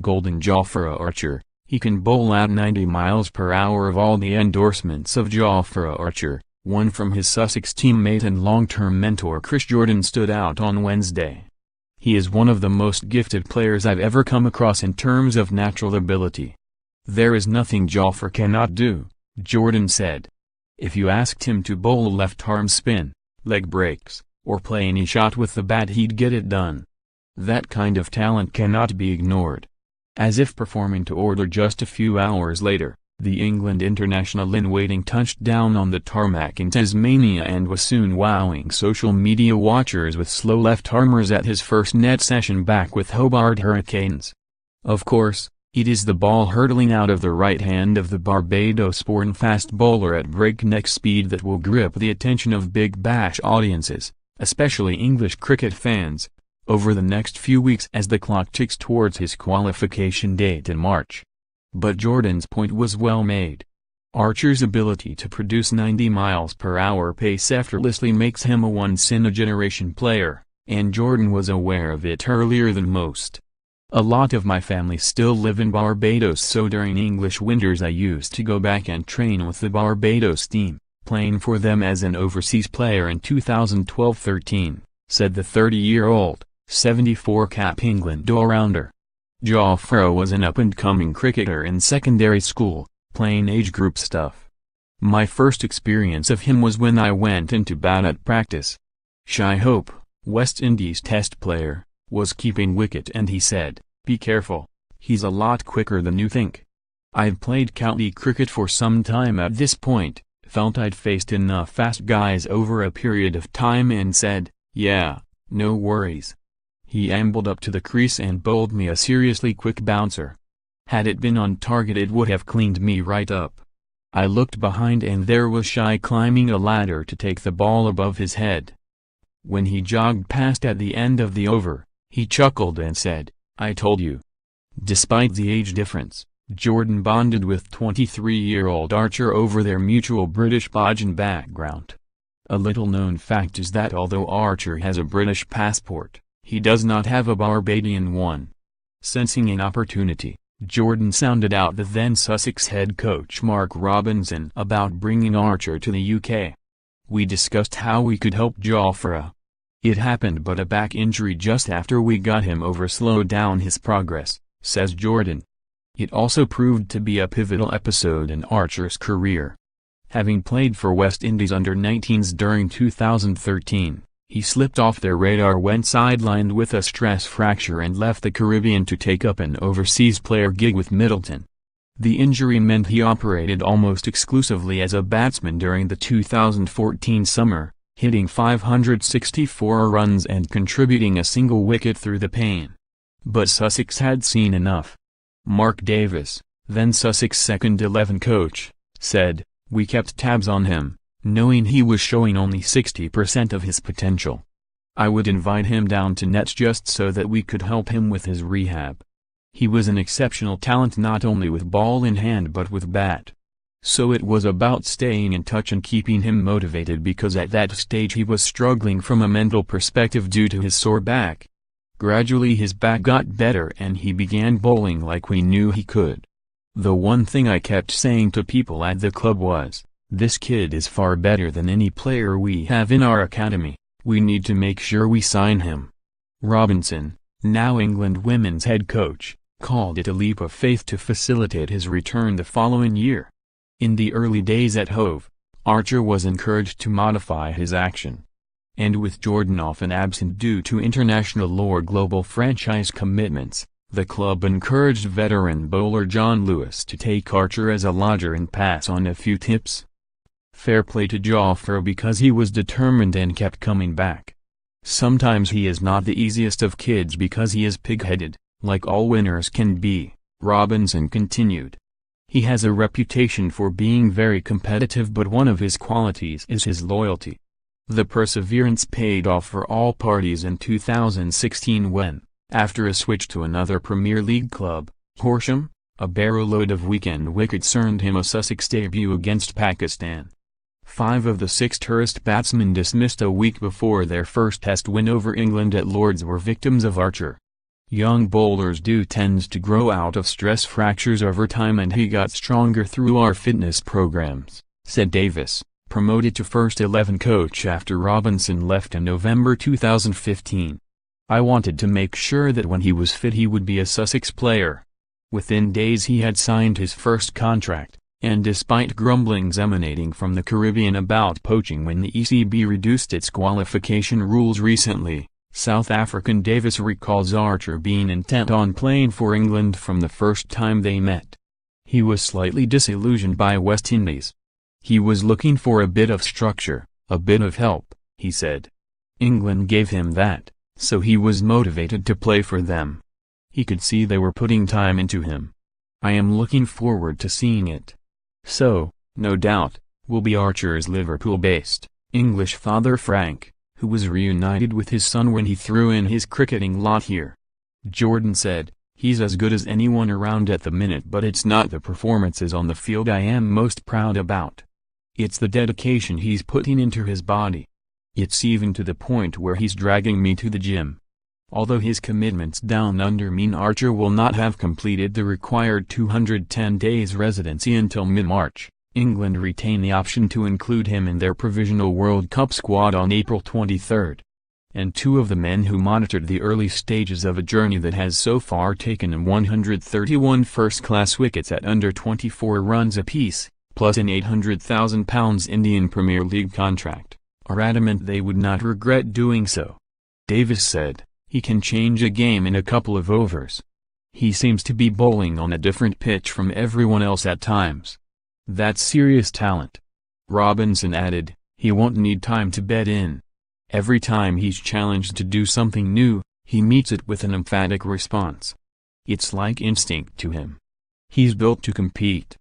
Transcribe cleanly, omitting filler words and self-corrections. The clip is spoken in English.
Golden JOFRA Archer. He can bowl at 90 miles per hour. Of all the endorsements of JOFRA Archer, one from his Sussex teammate and long-term mentor Chris Jordan stood out on Wednesday. "He is one of the most gifted players I've ever come across in terms of natural ability. There is nothing JOFRA cannot do," Jordan said. "If you asked him to bowl a left-arm spin, leg breaks, or play any shot with the bat, he'd get it done. That kind of talent cannot be ignored." As if performing to order, just a few hours later, the England international in waiting touched down on the tarmac in Tasmania and was soon wowing social media watchers with slow left-armers at his first net session back with Hobart Hurricanes. Of course, it is the ball hurtling out of the right hand of the Barbados-born fast bowler at breakneck speed that will grip the attention of Big Bash audiences, especially English cricket fans, over the next few weeks as the clock ticks towards his qualification date in March. But Jordan's point was well made. Archer's ability to produce 90 miles per hour pace effortlessly makes him a once-in-a-generation player, and Jordan was aware of it earlier than most. "A lot of my family still live in Barbados, so during English winters I used to go back and train with the Barbados team, playing for them as an overseas player in 2012-13, said the 30-year-old, 74-cap England all-rounder. JOFRA was an up-and-coming cricketer in secondary school, playing age group stuff. "My first experience of him was when I went into bat at practice. Shy Hope, West Indies test player, was keeping wicket and he said, 'Be careful, he's a lot quicker than you think.' I've played county cricket for some time at this point, felt I'd faced enough fast guys over a period of time and said, 'Yeah, no worries.' He ambled up to the crease and bowled me a seriously quick bouncer. Had it been on target it would have cleaned me right up. I looked behind and there was Shy climbing a ladder to take the ball above his head. When he jogged past at the end of the over, he chuckled and said, 'I told you.'" Despite the age difference, Jordan bonded with 23-year-old Archer over their mutual British Bajan background. A little-known fact is that although Archer has a British passport, he does not have a Barbadian one. Sensing an opportunity, Jordan sounded out the then Sussex head coach Mark Robinson about bringing Archer to the UK. "We discussed how we could help JOFRA. It happened but a back injury just after we got him over slowed down his progress," says Jordan. It also proved to be a pivotal episode in Archer's career. Having played for West Indies under-19s during 2013, he slipped off their radar when sidelined with a stress fracture and left the Caribbean to take up an overseas player gig with Middleton. The injury meant he operated almost exclusively as a batsman during the 2014 summer, hitting 564 runs and contributing a single wicket through the pain. But Sussex had seen enough. Mark Davis, then Sussex second 11 coach, said, "We kept tabs on him, knowing he was showing only 60% of his potential. I would invite him down to nets just so that we could help him with his rehab. He was an exceptional talent not only with ball in hand but with bat. So it was about staying in touch and keeping him motivated because at that stage he was struggling from a mental perspective due to his sore back. Gradually his back got better and he began bowling like we knew he could. The one thing I kept saying to people at the club was, 'This kid is far better than any player we have in our academy, we need to make sure we sign him.'" Robinson, now England women's head coach, called it a leap of faith to facilitate his return the following year. In the early days at Hove, Archer was encouraged to modify his action. And with Jordan often absent due to international or global franchise commitments, the club encouraged veteran bowler John Lewis to take Archer as a lodger and pass on a few tips. Fair play to JOFRA because he was determined and kept coming back. "Sometimes he is not the easiest of kids because he is pig-headed, like all winners can be," Robinson continued. "He has a reputation for being very competitive but one of his qualities is his loyalty. The perseverance paid off for all parties in 2016 when, after a switch to another Premier League club, Horsham, a barrowload of weekend wickets earned him a Sussex debut against Pakistan. 5 of the 6 tourist batsmen dismissed a week before their first test win over England at Lord's were victims of Archer. Young bowlers do tend to grow out of stress fractures over time, and he got stronger through our fitness programs, said Davis, promoted to first 11 coach after Robinson left in November 2015. I wanted to make sure that when he was fit he would be a Sussex player. Within days he had signed his first contract, and despite grumblings emanating from the Caribbean about poaching when the ECB reduced its qualification rules recently, South African Davis recalls Archer being intent on playing for England from the first time they met. He was slightly disillusioned by West Indies. He was looking for a bit of structure, a bit of help, he said. England gave him that, so he was motivated to play for them. He could see they were putting time into him. I am looking forward to seeing it. So, no doubt, will be Archer's Liverpool-based, English father Frank, who was reunited with his son when he threw in his cricketing lot here. Jordan said, "He's as good as anyone around at the minute, but it's not the performances on the field I am most proud about. It's the dedication he's putting into his body. It's even to the point where he's dragging me to the gym." Although his commitments down under mean Archer will not have completed the required 210 days residency until mid-March, England retain the option to include him in their provisional World Cup squad on April 23. And two of the men who monitored the early stages of a journey that has so far taken in 131 first-class wickets at under 24 runs apiece, plus an £800,000 Indian Premier League contract, are adamant they would not regret doing so. Davis said, "He can change a game in a couple of overs. He seems to be bowling on a different pitch from everyone else at times. That's serious talent." Robinson added, "He won't need time to bed in. Every time he's challenged to do something new, he meets it with an emphatic response. It's like instinct to him. He's built to compete."